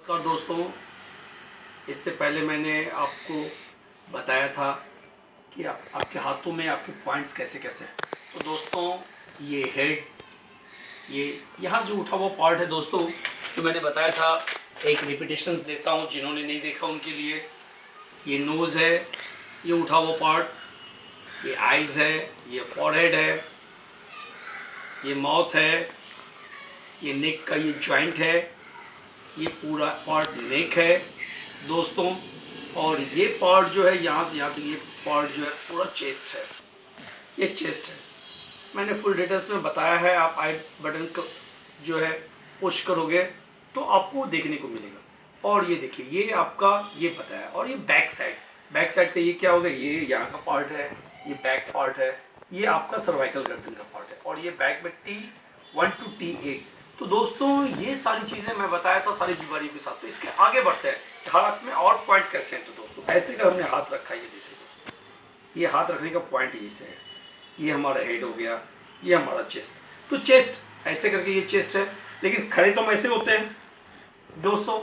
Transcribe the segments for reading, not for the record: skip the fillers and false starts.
नमस्कार दोस्तों। इससे पहले मैंने आपको बताया था कि आपके हाथों में आपके पॉइंट्स कैसे कैसे हैं। तो दोस्तों ये हेड, ये यहाँ जो उठा हुआ पार्ट है दोस्तों, तो मैंने बताया था, एक रिपीटेशंस देता हूँ जिन्होंने नहीं देखा उनके लिए। ये नोज़ है, ये उठा हुआ पार्ट, ये आइज़ है, ये फॉरहेड है, ये माउथ है, ये नेक का ये जॉइंट है, ये पूरा पार्ट नेक है दोस्तों। और ये पार्ट जो है यहाँ से यहाँ तक, ये पार्ट जो है पूरा चेस्ट है, ये चेस्ट है। मैंने फुल डिटेल्स में बताया है। आप आई बटन को जो है पुश करोगे तो आपको देखने को मिलेगा। और ये देखिए, ये आपका ये पता है। और ये बैक साइड का ये क्या होगा, ये यहाँ का पार्ट है, ये बैक पार्ट है, ये आपका सर्वाइकल गर्दन का पार्ट है। और ये बैक में T1 to T8। तो दोस्तों ये सारी चीज़ें मैं बताया था सारी बीमारियों के साथ। तो इसके आगे बढ़ते हैं, हाथ में और पॉइंट्स कैसे हैं। तो दोस्तों ऐसे का हमने हाथ रखा, ये देखिए दोस्तों, ये हाथ रखने का पॉइंट ये से है। ये हमारा हेड हो गया, ये हमारा चेस्ट। तो चेस्ट ऐसे करके ये चेस्ट है, लेकिन खड़े तो हम ऐसे होते हैं दोस्तों।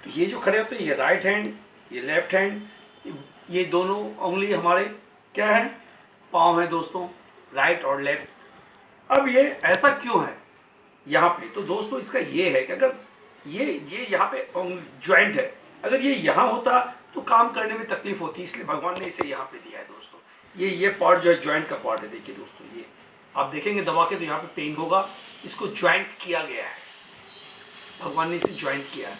तो ये जो खड़े होते हैं, ये राइट हैंड, ये लेफ्ट हैंड, ये दोनों उंगली हमारे क्या है, पाँव है दोस्तों, राइट और लेफ्ट। अब ये ऐसा क्यों है यहाँ पे, तो दोस्तों इसका ये है कि अगर ये यहाँ पे ज्वाइंट है, अगर ये यहाँ होता तो काम करने में तकलीफ होती, इसलिए भगवान ने इसे यहाँ पे दिया है दोस्तों। ये पार्ट जो है ज्वाइंट का पार्ट है। देखिए दोस्तों, ये आप देखेंगे दबा के तो यहाँ पे पेन होगा, इसको ज्वाइंट किया गया है, भगवान ने इसे ज्वाइंट किया है।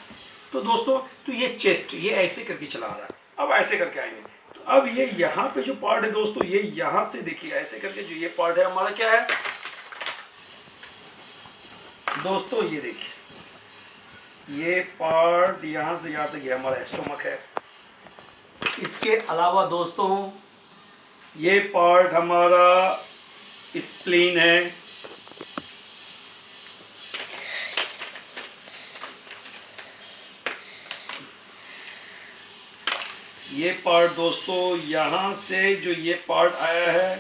तो दोस्तों तो ये चेस्ट, ये ऐसे करके चला रहा है। अब ऐसे करके आएंगे तो अब ये यहाँ पे जो पार्ट है दोस्तों, ये यहाँ से देखिए ऐसे करके जो ये पार्ट है हमारा क्या है दोस्तों, ये देखिए ये पार्ट यहाँ से यहाँ तक ये हमारा स्टोमक है। इसके अलावा दोस्तों ये पार्ट हमारा स्प्लीन है। ये पार्ट दोस्तों यहाँ से जो ये पार्ट आया है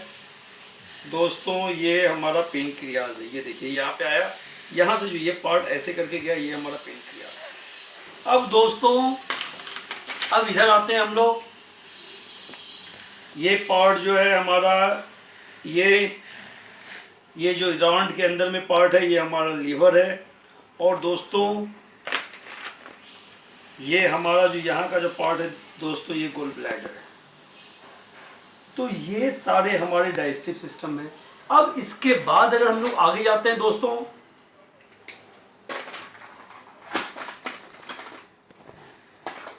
दोस्तों, ये हमारा पेनक्रियाज है। ये देखिए यहाँ पे आया, यहाँ से जो ये पार्ट ऐसे करके गया, ये हमारा पेनक्रियाज है। अब दोस्तों अब इधर आते हैं हम लोग। ये पार्ट जो है हमारा, ये जो राउंड के अंदर में पार्ट है, ये हमारा लीवर है। और दोस्तों ये हमारा जो यहाँ का जो पार्ट है दोस्तों, ये गोल ब्लैडर है। तो ये सारे हमारे डाइजेस्टिव सिस्टम में। अब इसके बाद अगर हम लोग आगे जाते हैं दोस्तों,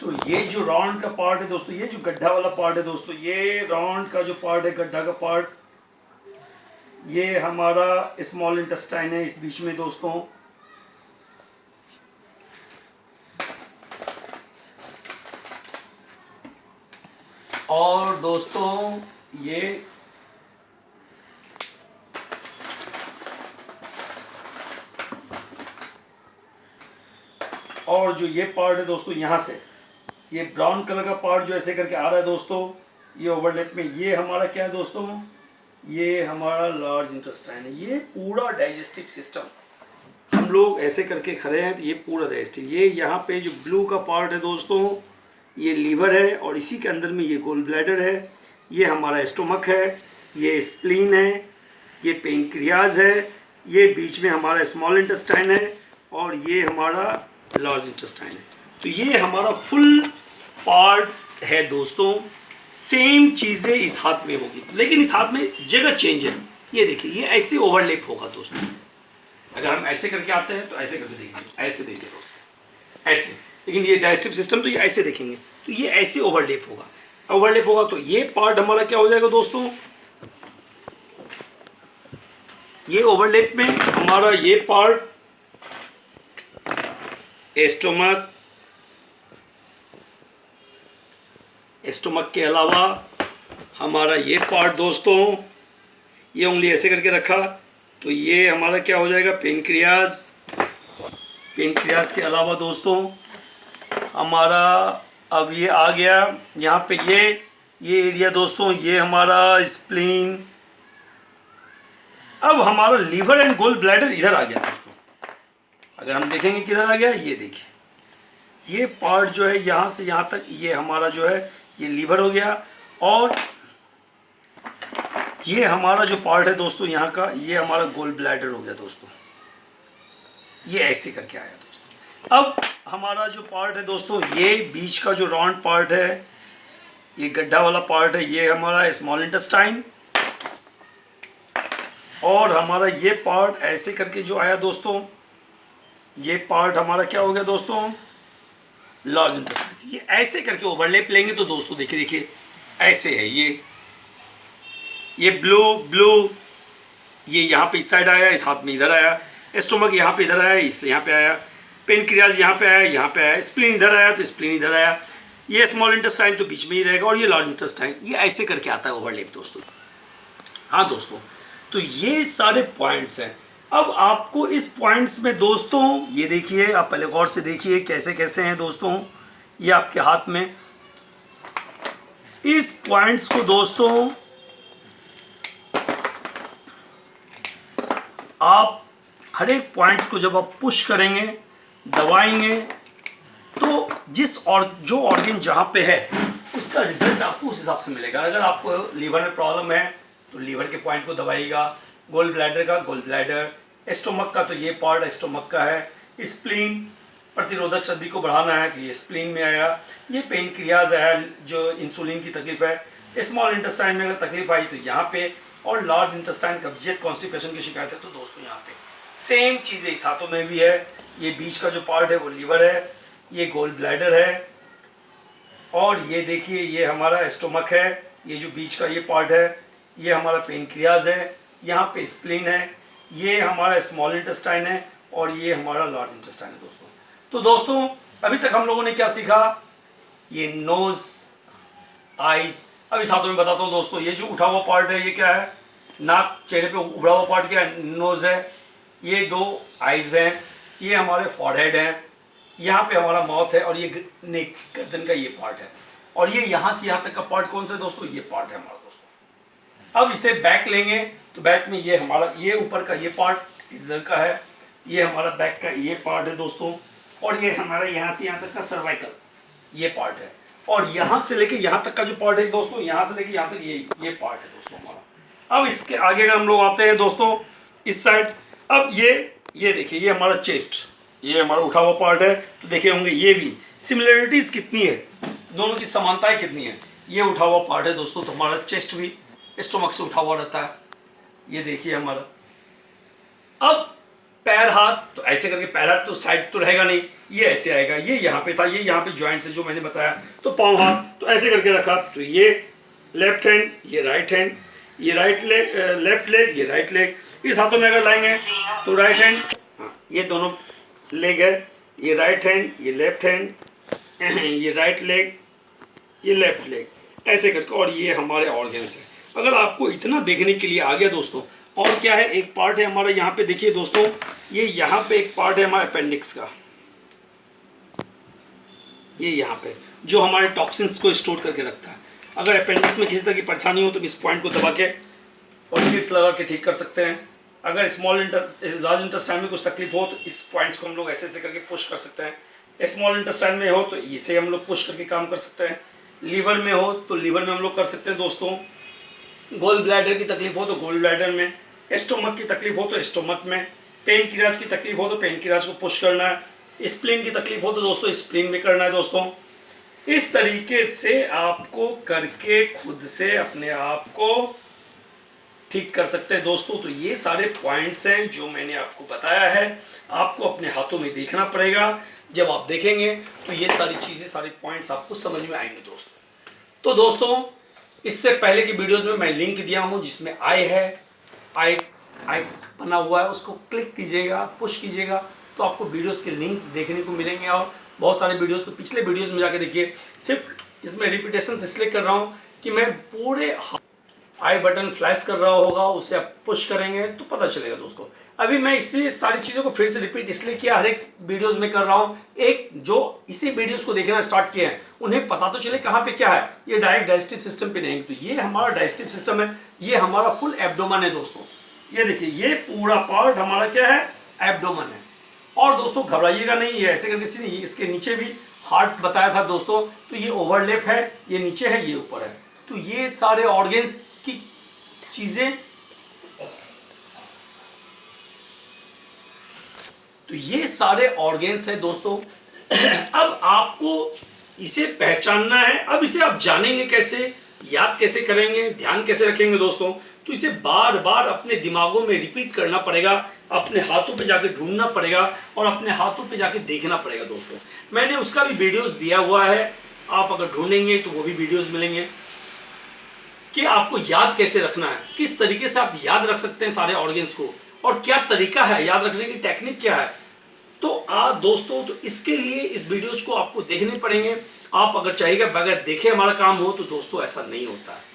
तो ये जो राउंड का पार्ट है दोस्तों, ये जो गड्ढा वाला पार्ट है दोस्तों, ये राउंड का जो पार्ट है, गड्ढा का पार्ट, ये हमारा स्मॉल इंटेस्टाइन है इस बीच में दोस्तों। और दोस्तों ये और जो ये पार्ट है दोस्तों, यहाँ से ये ब्राउन कलर का पार्ट जो ऐसे करके आ रहा है दोस्तों, ये ओवरलैप में, ये हमारा क्या है दोस्तों, ये हमारा लार्ज इंटेस्टाइन है। ये पूरा डाइजेस्टिव सिस्टम हम लोग ऐसे करके खड़े हैं, ये पूरा डाइजेस्टिव। ये यहाँ पे जो ब्लू का पार्ट है दोस्तों, ये लीवर है। और इसी के अंदर में ये गोल ब्लैडर है, ये हमारा स्टोमक है, ये स्प्लीन है, ये पेनक्रियाज है, ये बीच में हमारा स्मॉल इंटेस्टाइन है, और ये हमारा लार्ज इंटेस्टाइन है। तो ये हमारा फुल पार्ट है दोस्तों। सेम चीज़ें इस हाथ में होगी, लेकिन इस हाथ में जगह चेंज है। ये देखिए, ये ऐसे ओवरलैप होगा दोस्तों। अगर हम ऐसे करके आते हैं तो ऐसे करके देखेंगे, ऐसे देखिए दोस्तों, ऐसे। लेकिन ये डाइजेस्टिव सिस्टम तो ये ऐसे देखेंगे, तो ये ऐसे ओवरलैप होगा। तो ये पार्ट हमारा क्या हो जाएगा दोस्तों, ये ओवरलैप में हमारा ये पार्ट स्टोमक के अलावा हमारा ये पार्ट दोस्तों, ये उंगली ऐसे करके रखा तो ये हमारा क्या हो जाएगा, पेनक्रियाज के अलावा दोस्तों हमारा अब ये आ गया यहाँ पे, ये एरिया दोस्तों, ये हमारा स्प्लीन। अब हमारा लीवर एंड गोल ब्लैडर इधर आ गया दोस्तों। अगर हम देखेंगे किधर आ गया, ये देखिए ये पार्ट जो है यहाँ से यहाँ तक, ये हमारा जो है ये लीवर हो गया, और ये हमारा जो पार्ट है दोस्तों यहाँ का, ये हमारा गोल ब्लैडर हो गया दोस्तों। ये ऐसे करके आया दोस्तों। अब हमारा जो पार्ट है दोस्तों, ये बीच का जो राउंड पार्ट है, ये गड्ढा वाला पार्ट है, ये हमारा स्मॉल इंटेस्टाइन, और हमारा ये पार्ट ऐसे करके जो आया दोस्तों, ये पार्ट हमारा क्या हो गया दोस्तों, लार्ज इंटेस्टाइन। ये ऐसे करके ओवरलैप लेंगे तो दोस्तों देखिए देखिए ऐसे है ये ब्लू ये यहाँ पे इस साइड आया, इस हाथ में इधर आया, स्टोमक यहाँ पे इधर आया, इस यहाँ पे आया, पेनक्रियाज यहाँ पे आया, यहाँ पे आया, स्प्लीन इधर आया तो स्प्लीन इधर आया, ये स्मॉल इंटेस्टाइन तो बीच में ही रहेगा, और ये लार्ज इंटेस्टाइन, ये ऐसे करके आता है ओवरलैप दोस्तों। हाँ दोस्तों, तो ये सारे पॉइंट्स हैं। अब आपको इस पॉइंट्स में दोस्तों ये देखिए, आप पहले गौर से देखिए कैसे कैसे हैं दोस्तों, ये आपके हाथ में। इस पॉइंट्स को दोस्तों आप हर एक पॉइंट्स को जब आप पुश करेंगे, दबाएंगे, तो जो ऑर्गन जहाँ पे है उसका रिजल्ट आपको उस हिसाब से मिलेगा। अगर आपको लीवर में प्रॉब्लम है तो लीवर के पॉइंट को दबाइएगा, गोल ब्लैडर का गोल ब्लैडर, स्टोमक का तो ये पार्ट स्टोमक का है, स्प्लीन प्रतिरोधक शक्ति को बढ़ाना है तो ये स्प्लीन में आया, ये पेनक्रियाज है जो इंसुलिन की तकलीफ है, स्मॉल इंटेस्टाइन में अगर तकलीफ आई तो यहाँ पे, और लार्ज इंटेस्टाइन कब्जियत कॉन्स्टिपेशन की शिकायत है तो दोस्तों यहाँ पे सेम चीज़ें इस हाथों में भी है। ये बीच का जो पार्ट है वो लीवर है, ये गोल ब्लैडर है, और ये देखिए ये हमारा स्टोमक है, ये जो बीच का ये पार्ट है ये हमारा पेनक्रियाज है, यहाँ पे स्प्लीन है, ये हमारा स्मॉल इंटेस्टाइन है, और ये हमारा लार्ज इंटेस्टाइन है दोस्तों। तो दोस्तों अभी तक हम लोगों ने क्या सीखा, ये नोज, आईज। अब इस हाथों में बताता हूँ दोस्तों, ये जो उठा हुआ पार्ट है ये क्या है, नाक, चेहरे पे उभरा हुआ पार्ट क्या है, नोज है, ये दो आईज हैं, ये हमारे फॉरहेड हैं, यहाँ पे हमारा माउथ है, और ये नेक, गर्दन का ये पार्ट है, और ये यहाँ से यहाँ तक का पार्ट कौन सा है दोस्तों, ये पार्ट है हमारा दोस्तों। अब इसे बैक लेंगे तो बैक में ये हमारा ये ऊपर का ये पार्ट इधर का है, ये हमारा बैक का ये पार्ट है दोस्तों, और ये हमारा यहाँ से यहाँ तक का सर्वाइकल ये पार्ट है, और यहाँ से लेके यहाँ तक का जो पार्ट है दोस्तों, यहाँ से लेके यहाँ तक ये पार्ट है दोस्तों हमारा। अब इसके आगे अगर हम लोग आते हैं दोस्तों इस साइड, अब ये देखिए ये हमारा चेस्ट, ये हमारा उठा हुआ पार्ट है, तो देखे होंगे ये भी सिमिलरिटीज कितनी है, दोनों की समानताएं कितनी है। ये उठा हुआ पार्ट है दोस्तों, तो हमारा चेस्ट भी स्टोमक से उठा हुआ रहता है, ये देखिए हमारा। अब पैर हाथ, तो ऐसे करके पैर हाथ तो साइड तो रहेगा नहीं, ये ऐसे आएगा, ये यहाँ पे था, ये यहाँ पे ज्वाइंट से जो मैंने बताया, तो पाँव हाथ तो ऐसे करके रखा, तो ये लेफ्ट हैंड, ये राइट हैंड, ये राइट लेग, लेफ्ट लेग, ये राइट लेग, इस हाथों में अगर लाएंगे तो राइट हैंड, ये दोनों लेग है, ये राइट हैंड, ये लेफ्ट हैंड, ये राइट लेग, ये लेफ्ट लेग, ऐसे करके, और ये हमारे ऑर्गन्स है। अगर आपको इतना देखने के लिए आ गया दोस्तों, और क्या है, एक पार्ट है हमारा यहाँ पे देखिए दोस्तों, ये यहाँ पे एक पार्ट है हमारे अपेंडिक्स का, ये यहाँ पे जो हमारे टॉक्सिन्स को स्टोर करके रखता है। अगर अपेंडिक्स में किसी तरह की परेशानी हो तो इस पॉइंट को दबा के और सीड्स लगा के ठीक कर सकते हैं। अगर लार्ज इंटेस्टाइन में कुछ तकलीफ हो तो इस पॉइंट्स को हम लोग ऐसे ऐसे करके पुश कर सकते हैं। स्मॉल इंटेस्टाइन में हो तो इसे हम लोग पुश करके काम कर सकते हैं। लीवर में हो तो लीवर में हम लोग कर सकते हैं दोस्तों। गोल ब्लैडर की तकलीफ हो तो गोल ब्लैडर में, स्टोमक की तकलीफ हो तो स्टोमक में, पेनक्रियाज की तकलीफ हो तो पेनक्रियाज को पुश करना है, स्प्लीन की तकलीफ हो तो दोस्तों स्प्लीन में करना है दोस्तों। इस तरीके से आपको करके खुद से अपने आप को ठीक कर सकते हैं दोस्तों। तो ये सारे पॉइंट्स हैं जो मैंने आपको बताया है, आपको अपने हाथों में देखना पड़ेगा। जब आप देखेंगे तो ये सारी चीज़ें, सारे पॉइंट्स आपको समझ में आएंगे दोस्तों। तो दोस्तों इससे पहले की वीडियोस में मैं लिंक दिया हूँ जिसमें आई है, आई बना हुआ है, उसको क्लिक कीजिएगा, पुश कीजिएगा तो आपको वीडियोस के लिंक देखने को मिलेंगे। और बहुत सारे वीडियोस तो पिछले वीडियोस में जाके देखिए। सिर्फ इसमें रिपीटेशन इसलिए कर रहा हूँ कि मैं पूरे आई बटन फ्लैश कर रहा होगा, उसे आप पुश करेंगे तो पता चलेगा दोस्तों। अभी मैं इससे सारी चीज़ों को फिर से रिपीट इसलिए किया, हर एक वीडियोस में कर रहा हूँ। एक जो इसी वीडियोस को देखना स्टार्ट किए हैं उन्हें पता तो चले कहाँ पे क्या है। ये डायरेक्ट डाइजेस्टिव सिस्टम पे नहीं, तो ये हमारा डाइजेस्टिव सिस्टम है, ये हमारा फुल एब्डोमन है दोस्तों। ये देखिए ये पूरा पार्ट हमारा क्या है, एब्डोमन है। और दोस्तों घबराइएगा नहीं, ये ऐसे करके सीधे इसके नीचे भी हार्ट बताया था दोस्तों, तो ये ओवरलैप है, ये नीचे है, ये ऊपर है। तो ये सारे ऑर्गेन्स की चीजें, तो ये सारे ऑर्गेन्स हैं दोस्तों। अब आपको इसे पहचानना है। अब इसे आप जानेंगे कैसे, याद कैसे करेंगे, ध्यान कैसे रखेंगे दोस्तों? तो इसे बार बार अपने दिमागों में रिपीट करना पड़ेगा, अपने हाथों पे जाके ढूंढना पड़ेगा और अपने हाथों पे जाके देखना पड़ेगा दोस्तों। मैंने उसका भी वीडियोस दिया हुआ है, आप अगर ढूंढेंगे तो वो भी वीडियोस मिलेंगे कि आपको याद कैसे रखना है, किस तरीके से आप याद रख सकते हैं सारे ऑर्गेन्स को, और क्या तरीका है याद रखने की, टेक्निक क्या है। तो दोस्तों, तो इसके लिए इस वीडियोस को आपको देखने पड़ेंगे। आप अगर चाहिएगा बगैर देखे हमारा काम हो, तो दोस्तों ऐसा नहीं होता है।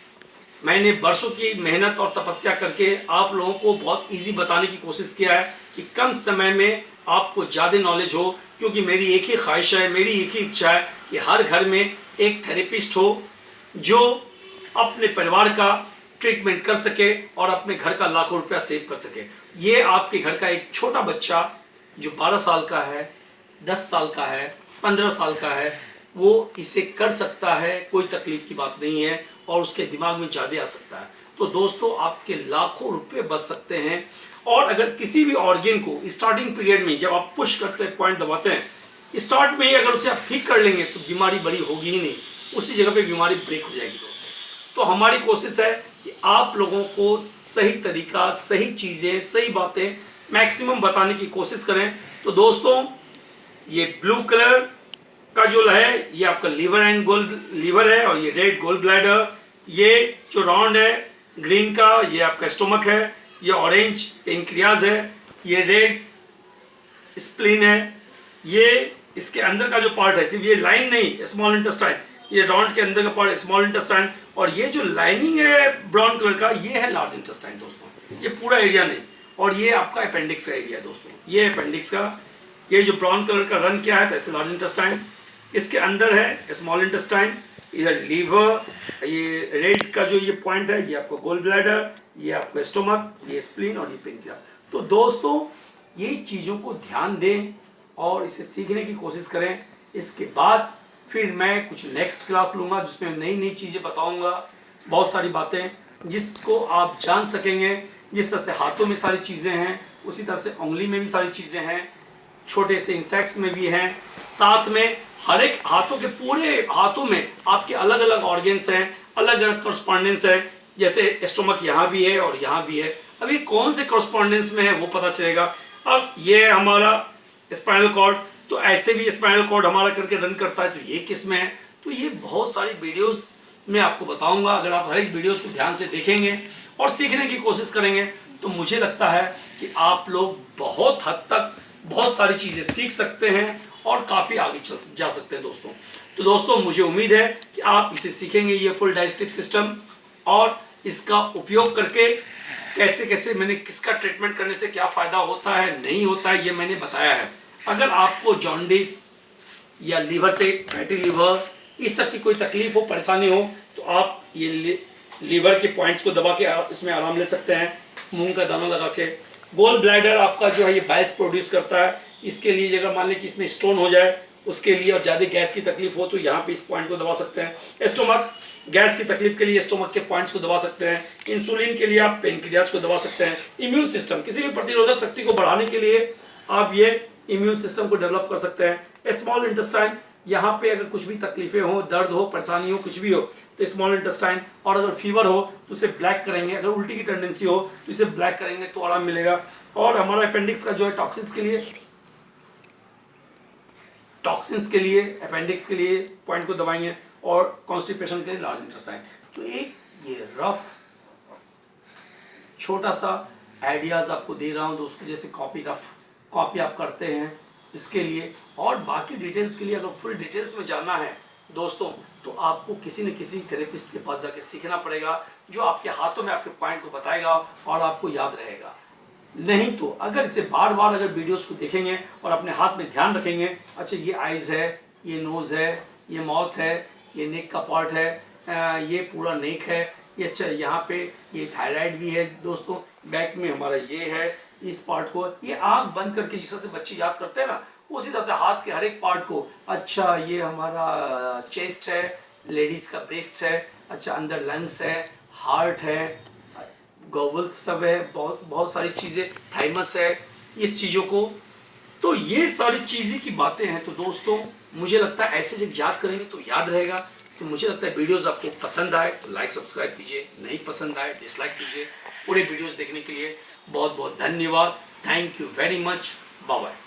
मैंने बरसों की मेहनत और तपस्या करके आप लोगों को बहुत इजी बताने की कोशिश किया है कि कम समय में आपको ज़्यादा नॉलेज हो, क्योंकि मेरी एक ही ख्वाहिश है, मेरी एक ही इच्छा है कि हर घर में एक थेरेपिस्ट हो जो अपने परिवार का ट्रीटमेंट कर सके और अपने घर का लाखों रुपया सेव कर सके। ये आपके घर का एक छोटा बच्चा जो 12 साल का है, 10 साल का है, 15 साल का है, वो इसे कर सकता है, कोई तकलीफ की बात नहीं है, और उसके दिमाग में ज़्यादा आ सकता है। तो दोस्तों, आपके लाखों रुपए बच सकते हैं। और अगर किसी भी ऑर्गेन को स्टार्टिंग पीरियड में जब आप पुश करते हैं, पॉइंट दबाते हैं, स्टार्ट में ही अगर उसे आप ठीक कर लेंगे तो बीमारी बड़ी होगी ही नहीं, उसी जगह पे बीमारी ब्रेक हो जाएगी दोस्तों। तो हमारी कोशिश है कि आप लोगों को सही तरीका, सही चीज़ें, सही बातें मैक्सिमम बताने की कोशिश करें। तो दोस्तों, ये ब्लू कलर का जो है ये आपका लीवर एंड गोल लीवर है, और ये रेड गोल ब्लैडर, ये जो राउंड है ग्रीन का ये आपका स्टोमक है, ये ऑरेंज पेनक्रियाज है, ये रेड स्प्लीन है, ये इसके अंदर का जो पार्ट है, सिर्फ ये लाइन नहीं, स्मॉल इंटेस्टाइन, ये राउंड के अंदर का पार्ट स्मॉल इंटेस्टाइन, और ये जो लाइनिंग है ब्राउन कलर का, ये है लार्ज इंटेस्टाइन दोस्तों। ये पूरा एरिया नहीं, और ये आपका अपेंडिक्स का एरिया दोस्तों, ये अपेंडिक्स का, ये जो ब्राउन कलर का रंग किया है जैसे लार्ज इंटेस्टाइन, इसके अंदर है स्मॉल इंटेस्टाइन, इधर लीवर, ये रेड का जो ये पॉइंट है ये आपका गोल ब्लैडर, ये आपका स्टोमक, ये स्प्लीन और ये पेनक्रियाज। तो दोस्तों, ये चीज़ों को ध्यान दें और इसे सीखने की कोशिश करें। इसके बाद फिर मैं कुछ नेक्स्ट क्लास लूँगा जिसमें नई नई चीज़ें बताऊँगा, बहुत सारी बातें जिसको आप जान सकेंगे। जिस तरह से हाथों में सारी चीज़ें हैं, उसी तरह से उंगली में भी सारी चीज़ें हैं, छोटे से इंसेक्ट्स में भी हैं, साथ में हर एक हाथों के पूरे हाथों में आपके अलग अलग ऑर्गेन्स हैं, अलग अलग कॉरस्पॉन्डेंस है। जैसे स्टोमक यहाँ भी है और यहाँ भी है, अब ये कौन से कॉरस्पॉन्डेंस में है वो पता चलेगा। अब ये है हमारा स्पाइनल कॉर्ड, तो ऐसे भी स्पाइनल कॉर्ड हमारा करके रन करता है, तो ये किस में है। तो ये बहुत सारी वीडियोस में आपको बताऊंगा। अगर आप हर एक वीडियोस को ध्यान से देखेंगे और सीखने की कोशिश करेंगे, तो मुझे लगता है कि आप लोग बहुत हद तक बहुत सारी चीज़ें सीख सकते हैं और काफ़ी आगे चल जा सकते हैं दोस्तों। तो दोस्तों, मुझे उम्मीद है कि आप इसे सीखेंगे, ये फुल डाइजेस्टिव सिस्टम, और इसका उपयोग करके कैसे कैसे मैंने किसका ट्रीटमेंट करने से क्या फ़ायदा होता है, नहीं होता है, ये मैंने बताया है। अगर आपको जॉन्डिस या लीवर से फैटी लीवर इस सब की कोई तकलीफ हो, परेशानी हो, तो आप ये लीवर के पॉइंट्स को दबा के इसमें आराम ले सकते हैं, मूंग का दाना लगा के। गोल ब्लैडर आपका जो है ये बाइल्स प्रोड्यूस करता है, इसके लिए अगर मान लें कि इसमें स्टोन हो जाए उसके लिए, और ज़्यादा गैस की तकलीफ हो तो यहाँ पे इस पॉइंट को दबा सकते हैं। स्टोमक, गैस की तकलीफ के लिए स्टोमक के पॉइंट्स को दबा सकते हैं। इंसुलिन के लिए आप पेनक्रियाज को दबा सकते हैं। इम्यून सिस्टम, किसी भी प्रतिरोधक शक्ति को बढ़ाने के लिए आप ये इम्यून सिस्टम को डेवलप कर सकते हैं। स्मॉल इंटेस्टाइन, यहाँ पे अगर कुछ भी तकलीफें हो, दर्द हो, परेशानी हो, कुछ भी हो, तो स्मॉल इंटेस्टाइन, और अगर फीवर हो तो उसे ब्लैक करेंगे, अगर उल्टी की टेंडेंसी हो तो इसे ब्लैक करेंगे तो आराम मिलेगा। और हमारा अपेंडिक्स का जो है टॉक्सिन्स के लिए अपेंडिक्स के लिए पॉइंट को दबाएंगे, और कॉन्स्टिपेशन के लिए लार्ज इंटेस्टाइन। तो एक ये रफ छोटा सा आइडियाज आपको दे रहा हूँ दोस्तों, जैसे रफ कॉपी आप करते हैं इसके लिए। और बाकी डिटेल्स के लिए अगर फुल डिटेल्स में जानना है दोस्तों, तो आपको किसी न किसी थेरेपिस्ट के पास जाके सीखना पड़ेगा, जो आपके हाथों में आपके पॉइंट को बताएगा और आपको याद रहेगा। नहीं तो अगर इसे बार बार अगर वीडियोस को देखेंगे और अपने हाथ में ध्यान रखेंगे, अच्छा ये आइज़ है, ये नोज़ है, ये माउथ है, ये नेक का पार्ट है, ये पूरा नेक है, ये अच्छा यहाँ पे ये थायराइड भी है दोस्तों, बैक में हमारा ये है, इस पार्ट को, ये आंख बंद करके जिस तरह से बच्चे याद करते हैं ना, उसी तरह से हाथ के हर एक पार्ट को, अच्छा ये हमारा चेस्ट है, लेडीज का ब्रेस्ट है, अच्छा अंदर लंग्स है, हार्ट है, गोवल्स सब है, बहुत बहुत सारी चीज़ें, थाइमस है, इस चीज़ों को, तो ये सारी चीज़ें की बातें हैं। तो दोस्तों मुझे लगता है ऐसे जब याद करेंगे तो याद रहेगा। तो मुझे लगता है वीडियोस आपको पसंद आए तो लाइक सब्सक्राइब कीजिए, नहीं पसंद आए डिसलाइक कीजिए। पूरे वीडियोस देखने के लिए बहुत बहुत धन्यवाद। Thank you very much. Bye bye.